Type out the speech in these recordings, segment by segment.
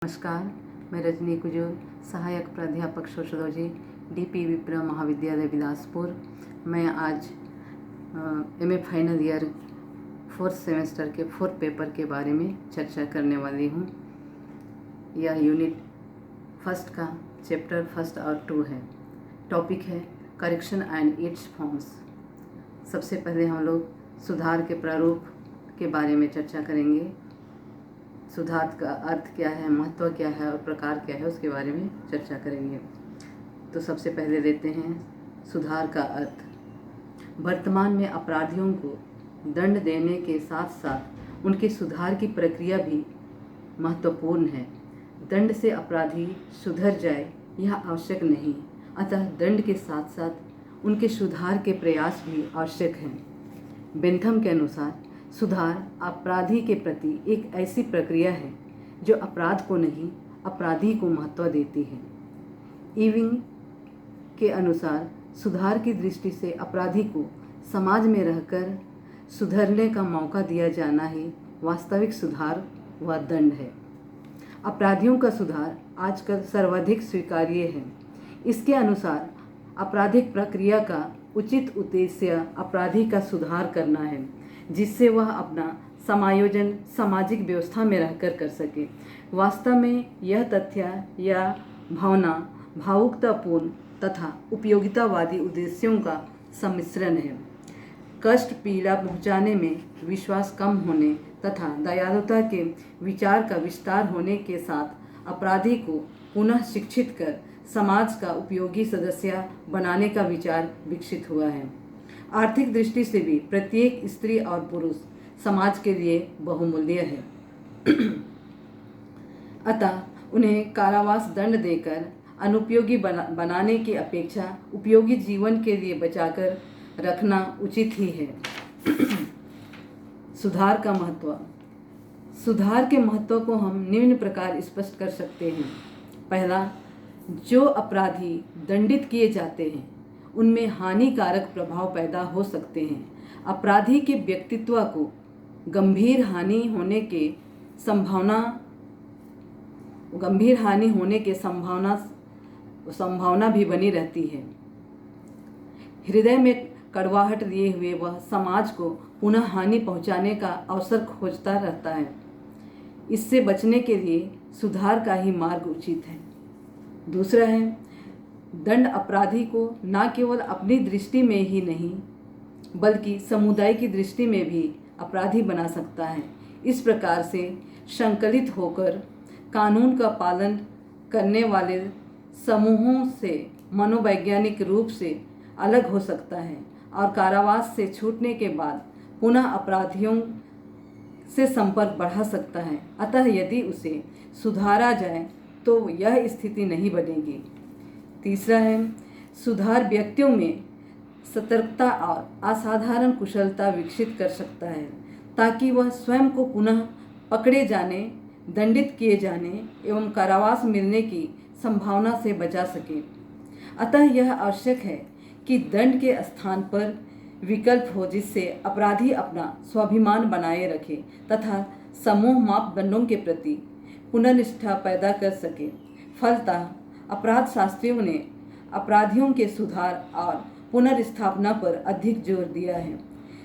नमस्कार, मैं रजनी कुजूर, सहायक प्राध्यापक सोशियोलॉजी डीपी विप्र महाविद्यालय बिलासपुर। मैं आज MA final year 4th semester के 4th पेपर के बारे में चर्चा करने वाली हूँ। यह यूनिट 1 का चैप्टर 1 और 2 है। टॉपिक है करेक्शन एंड इट्स फॉर्म्स। सबसे पहले हम लोग सुधार के प्रारूप के बारे में चर्चा करेंगे। सुधार का अर्थ क्या है, महत्व क्या है और प्रकार क्या है, उसके बारे में चर्चा करेंगे। तो सबसे पहले लेते हैं सुधार का अर्थ। वर्तमान में अपराधियों को दंड देने के साथ साथ उनके सुधार की प्रक्रिया भी महत्वपूर्ण है। दंड से अपराधी सुधर जाए यह आवश्यक नहीं, अतः दंड के साथ साथ उनके सुधार के प्रयास भी आवश्यक हैं। बेंथम के अनुसार सुधार अपराधी के प्रति एक ऐसी प्रक्रिया है जो अपराध को नहीं, अपराधी को महत्व देती है। इविंग के अनुसार सुधार की दृष्टि से अपराधी को समाज में रहकर सुधरने का मौका दिया जाना ही वास्तविक सुधार व दंड है। अपराधियों का सुधार आजकल सर्वाधिक स्वीकार्य है। इसके अनुसार आपराधिक प्रक्रिया का उचित उद्देश्य अपराधी का सुधार करना है, जिससे वह अपना समायोजन सामाजिक व्यवस्था में रहकर कर सके। वास्तव में यह तथ्य या भावना भावुकतापूर्ण तथा उपयोगितावादी उद्देश्यों का सम्मिश्रण है। कष्ट पीड़ा पहुंचाने में विश्वास कम होने तथा दयालुता के विचार का विस्तार होने के साथ अपराधी को पुनः शिक्षित कर समाज का उपयोगी सदस्य बनाने का विचार विकसित हुआ है। आर्थिक दृष्टि से भी प्रत्येक स्त्री और पुरुष समाज के लिए बहुमूल्य है। अतः उन्हें कारावास दंड देकर अनुपयोगी बनाने की अपेक्षा उपयोगी जीवन के लिए बचाकर रखना उचित ही है। सुधार का महत्व। सुधार के महत्व को हम निम्न प्रकार स्पष्ट कर सकते हैं। पहला, जो अपराधी दंडित किए जाते हैं उनमें हानिकारक प्रभाव पैदा हो सकते हैं। अपराधी के व्यक्तित्व को गंभीर हानि होने के संभावना भी बनी रहती है। हृदय में कड़वाहट लिए हुए वह समाज को पुनः हानि पहुंचाने का अवसर खोजता रहता है। इससे बचने के लिए सुधार का ही मार्ग उचित है। दूसरा है, दंड अपराधी को न केवल अपनी दृष्टि में ही नहीं बल्कि समुदाय की दृष्टि में भी अपराधी बना सकता है। इस प्रकार से संकलित होकर कानून का पालन करने वाले समूहों से मनोवैज्ञानिक रूप से अलग हो सकता है और कारावास से छूटने के बाद पुनः अपराधियों से संपर्क बढ़ा सकता है। अतः यदि उसे सुधारा जाए तो यह स्थिति नहीं बनेगी। तीसरा है, सुधार व्यक्तियों में सतर्कता और असाधारण कुशलता विकसित कर सकता है ताकि वह स्वयं को पुनः पकड़े जाने, दंडित किए जाने एवं कारावास मिलने की संभावना से बचा सके। अतः यह आवश्यक है कि दंड के स्थान पर विकल्प हो, जिससे अपराधी अपना स्वाभिमान बनाए रखे तथा समूह मापदंडों के प्रति पुनर्निष्ठा पैदा कर सके। फलतः अपराध शास्त्रियों ने अपराधियों के सुधार और पुनर्स्थापना पर अधिक जोर दिया है।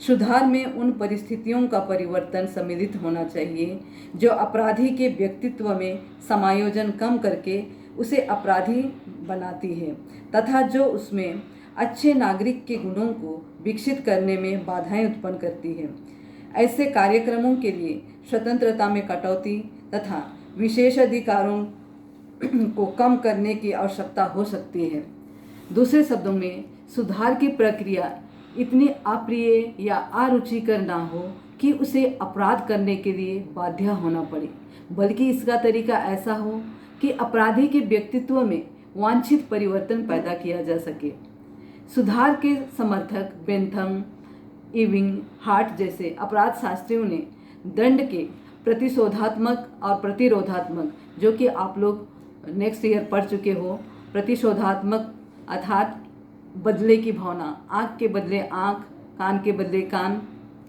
सुधार में उन परिस्थितियों का परिवर्तन सम्मिलित होना चाहिए जो अपराधी के व्यक्तित्व में समायोजन कम करके उसे अपराधी बनाती है तथा जो उसमें अच्छे नागरिक के गुणों को विकसित करने में बाधाएं उत्पन्न करती है। ऐसे कार्यक्रमों के लिए स्वतंत्रता में कटौती तथा विशेषाधिकारों को कम करने की आवश्यकता हो सकती है। दूसरे शब्दों में, सुधार की प्रक्रिया इतनी अप्रिय या अरुचिकर ना हो कि उसे अपराध करने के लिए बाध्य होना पड़े, बल्कि इसका तरीका ऐसा हो कि अपराधी के व्यक्तित्व में वांछित परिवर्तन पैदा किया जा सके। सुधार के समर्थक बेंथम, इविंग, हार्ट जैसे अपराध शास्त्रियों ने दंड के प्रतिशोधात्मक और प्रतिरोधात्मक, जो कि आप लोग नेक्स्ट ईयर पढ़ चुके हो, प्रतिशोधात्मक अर्थात बदले की भावना, आँख के बदले आँख, कान के बदले कान,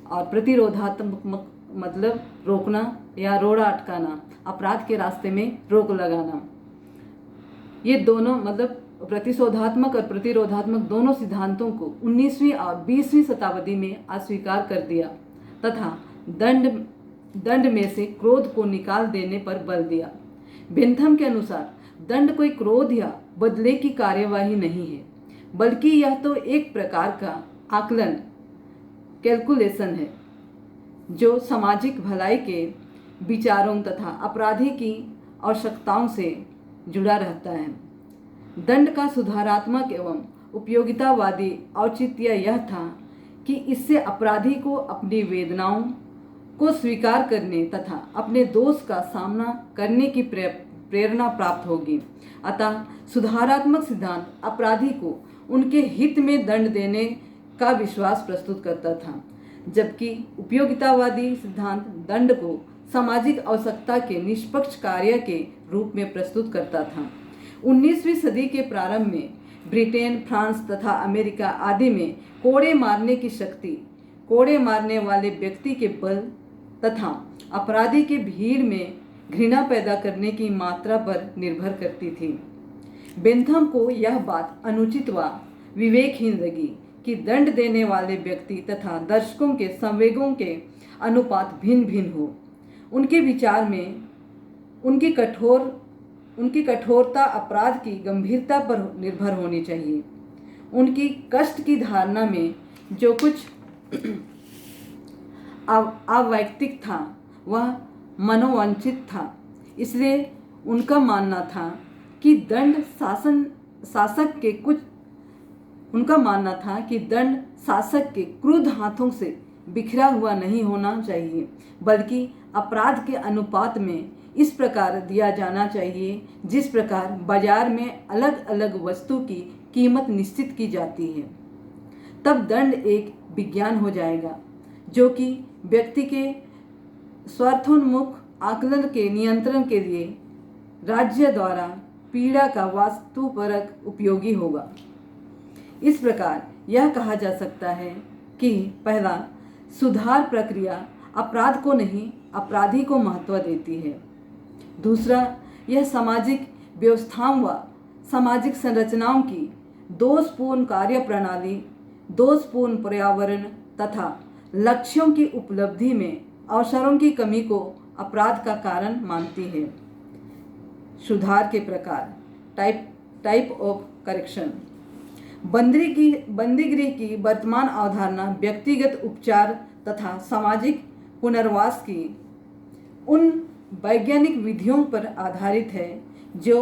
और प्रतिरोधात्मक मतलब रोकना या रोड़ा अटकाना, अपराध के रास्ते में रोक लगाना। ये दोनों मतलब प्रतिशोधात्मक और प्रतिरोधात्मक दोनों सिद्धांतों को 19वीं और 20वीं शताब्दी में अस्वीकार कर दिया तथा दंड में से क्रोध को निकाल देने पर बल दिया। बेंथम के अनुसार दंड कोई क्रोध या बदले की कार्यवाही नहीं है, बल्कि यह तो एक प्रकार का आकलन, कैलकुलेशन है, जो सामाजिक भलाई के विचारों तथा अपराधी की आवश्यकताओं से जुड़ा रहता है। दंड का सुधारात्मक एवं उपयोगितावादी औचित्य यह था कि इससे अपराधी को अपनी वेदनाओं को स्वीकार करने तथा अपने दोष का सामना करने की प्रेरणा प्राप्त होगी। अतः सुधारात्मक सिद्धांत अपराधी को उनके हित में दंड देने का विश्वास प्रस्तुत करता था, जबकि उपयोगितावादी सिद्धांत दंड को सामाजिक आवश्यकता के निष्पक्ष कार्य के रूप में प्रस्तुत करता था। 19वीं सदी के प्रारंभ में ब्रिटेन, फ्रांस तथा अमेरिका आदि में कोड़े मारने की शक्ति कोड़े मारने वाले व्यक्ति के बल तथा अपराधी की भीड़ में घृणा पैदा करने की मात्रा पर निर्भर करती थी। बेंथम को यह बात अनुचित व विवेकहीन लगी कि दंड देने वाले व्यक्ति तथा दर्शकों के संवेगों के अनुपात भिन्न भिन्न हो। उनके विचार में उनकी कठोरता अपराध की गंभीरता पर निर्भर होनी चाहिए। उनकी कष्ट की धारणा में जो कुछ अवैयक्तिक था वह मनोवांछित था। इसलिए उनका मानना था कि दंड शासक के क्रूर हाथों से बिखरा हुआ नहीं होना चाहिए, बल्कि अपराध के अनुपात में इस प्रकार दिया जाना चाहिए जिस प्रकार बाजार में अलग अलग वस्तु की कीमत निश्चित की जाती है। तब दंड एक विज्ञान हो जाएगा जो कि व्यक्ति के स्वार्थोन्मुख आकलन के नियंत्रण के लिए राज्य द्वारा पीड़ा का वास्तुपरक उपयोगी होगा। इस प्रकार यह कहा जा सकता है कि पहला, सुधार प्रक्रिया अपराध को नहीं अपराधी को महत्व देती है। दूसरा, यह सामाजिक व्यवस्थाओं व सामाजिक संरचनाओं की दोषपूर्ण कार्य प्रणाली, दोषपूर्ण पर्यावरण तथा लक्ष्यों की उपलब्धि में अवसरों की कमी को अपराध का कारण मानती है। सुधार के प्रकार, टाइप ऑफ करेक्शन। बंदीगृह की वर्तमान अवधारणा व्यक्तिगत उपचार तथा सामाजिक पुनर्वास की उन वैज्ञानिक विधियों पर आधारित है जो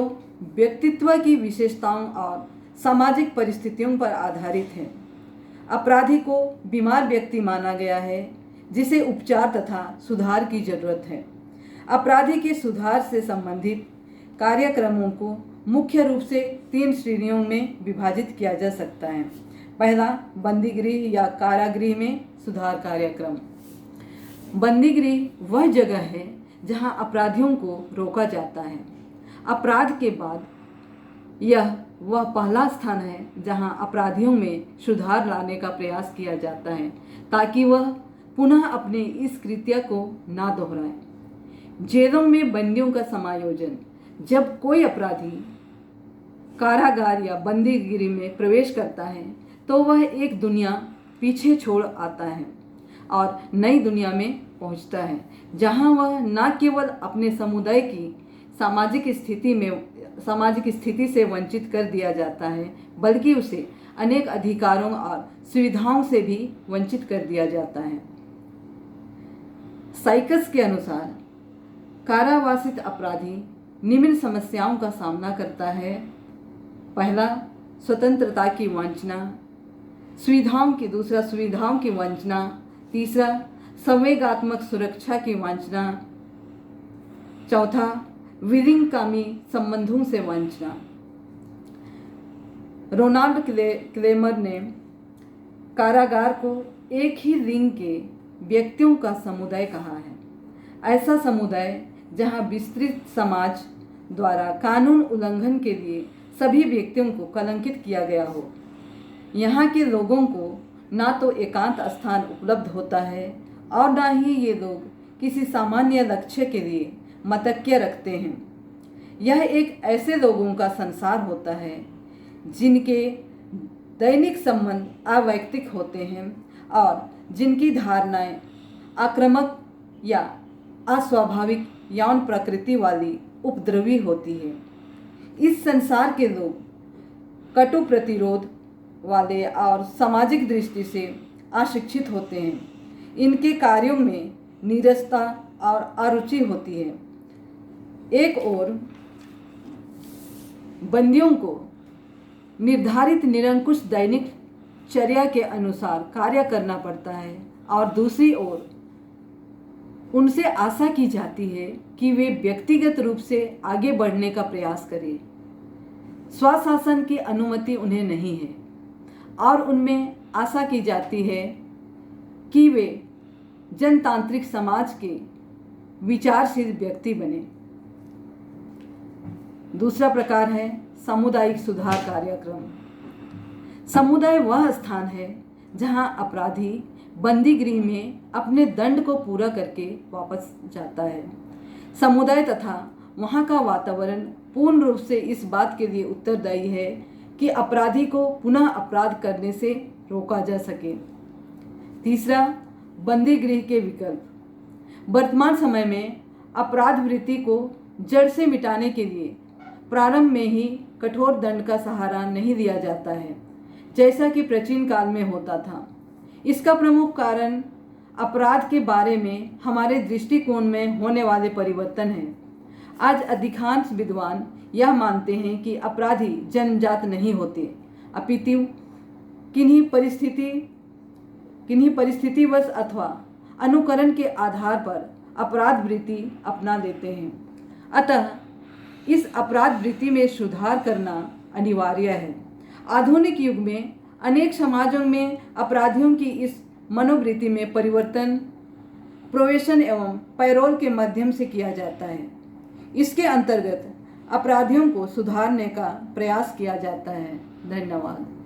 व्यक्तित्व की विशेषताओं और सामाजिक परिस्थितियों पर आधारित है। अपराधी को बीमार व्यक्ति माना गया है जिसे उपचार तथा सुधार की जरूरत है। अपराधी के सुधार से संबंधित कार्यक्रमों को मुख्य रूप से 3 श्रेणियों में विभाजित किया जा सकता है। पहला, बंदीगृह या कारागृह में सुधार कार्यक्रम। बंदीगृह वह जगह है जहां अपराधियों को रोका जाता है। अपराध के बाद यह वह पहला स्थान है जहां अपराधियों में सुधार लाने का प्रयास किया जाता है ताकि वह पुनः अपने इस कृत्य को ना दोहराए। जेलों में बंदियों का समायोजन। जब कोई अपराधी कारागार या बंदीगृह में प्रवेश करता है तो वह एक दुनिया पीछे छोड़ आता है और नई दुनिया में पहुंचता है जहां वह न केवल अपने समुदाय की सामाजिक स्थिति से वंचित कर दिया जाता है, बल्कि उसे अनेक अधिकारों और सुविधाओं से भी वंचित कर दिया जाता है। साइकस के अनुसार कारावासित अपराधी निम्न समस्याओं का सामना करता है। पहला, स्वतंत्रता की वंचना। दूसरा, सुविधाओं की वंचना। तीसरा, संवेगात्मक सुरक्षा की वंचना। चौथा, विलिंगकामी संबंधों से वंचना। रोनाल्ड क्लेमर ने कारागार को एक ही लिंग के व्यक्तियों का समुदाय कहा है। ऐसा समुदाय जहां विस्तृत समाज द्वारा कानून उल्लंघन के लिए सभी व्यक्तियों को कलंकित किया गया हो। यहाँ के लोगों को ना तो एकांत स्थान उपलब्ध होता है और ना ही ये लोग किसी सामान्य लक्ष्य के लिए मतक्य रखते हैं। यह एक ऐसे लोगों का संसार होता है जिनके दैनिक संबंध अवैयक्तिक होते हैं और जिनकी धारणाएं आक्रामक या अस्वाभाविक यौन प्रकृति वाली उपद्रवी होती है। इस संसार के लोग कटु प्रतिरोध वाले और सामाजिक दृष्टि से अशिक्षित होते हैं। इनके कार्यों में नीरसता और अरुचि होती है। एक ओर बंदियों को निर्धारित निरंकुश दैनिक चर्या के अनुसार कार्य करना पड़ता है और दूसरी ओर उनसे आशा की जाती है कि वे व्यक्तिगत रूप से आगे बढ़ने का प्रयास करें। स्वशासन की अनुमति उन्हें नहीं है और उनमें आशा की जाती है कि वे जनतांत्रिक समाज के विचारशील व्यक्ति बने। दूसरा प्रकार है सामुदायिक सुधार कार्यक्रम। समुदाय वह स्थान है जहां अपराधी बंदी गृह में अपने दंड को पूरा करके वापस जाता है। समुदाय तथा वहां का वातावरण पूर्ण रूप से इस बात के लिए उत्तरदायी है कि अपराधी को पुनः अपराध करने से रोका जा सके। तीसरा, बंदी गृह के विकल्प। वर्तमान समय में अपराध वृत्ति को जड़ से मिटाने के लिए प्रारंभ में ही कठोर दंड का सहारा नहीं लिया जाता है, जैसा कि प्राचीन काल में होता था। इसका प्रमुख कारण अपराध के बारे में हमारे दृष्टिकोण में होने वाले परिवर्तन है। आज अधिकांश विद्वान यह मानते हैं कि अपराधी जन्मजात नहीं होते, अपितु किन्हीं परिस्थितिवश अथवा अनुकरण के आधार पर अपराध वृत्ति अपना लेते हैं। अतः इस अपराध वृत्ति में सुधार करना अनिवार्य है। आधुनिक युग में अनेक समाजों में अपराधियों की इस मनोवृत्ति में परिवर्तन प्रोबेशन एवं पैरोल के माध्यम से किया जाता है। इसके अंतर्गत अपराधियों को सुधारने का प्रयास किया जाता है। धन्यवाद।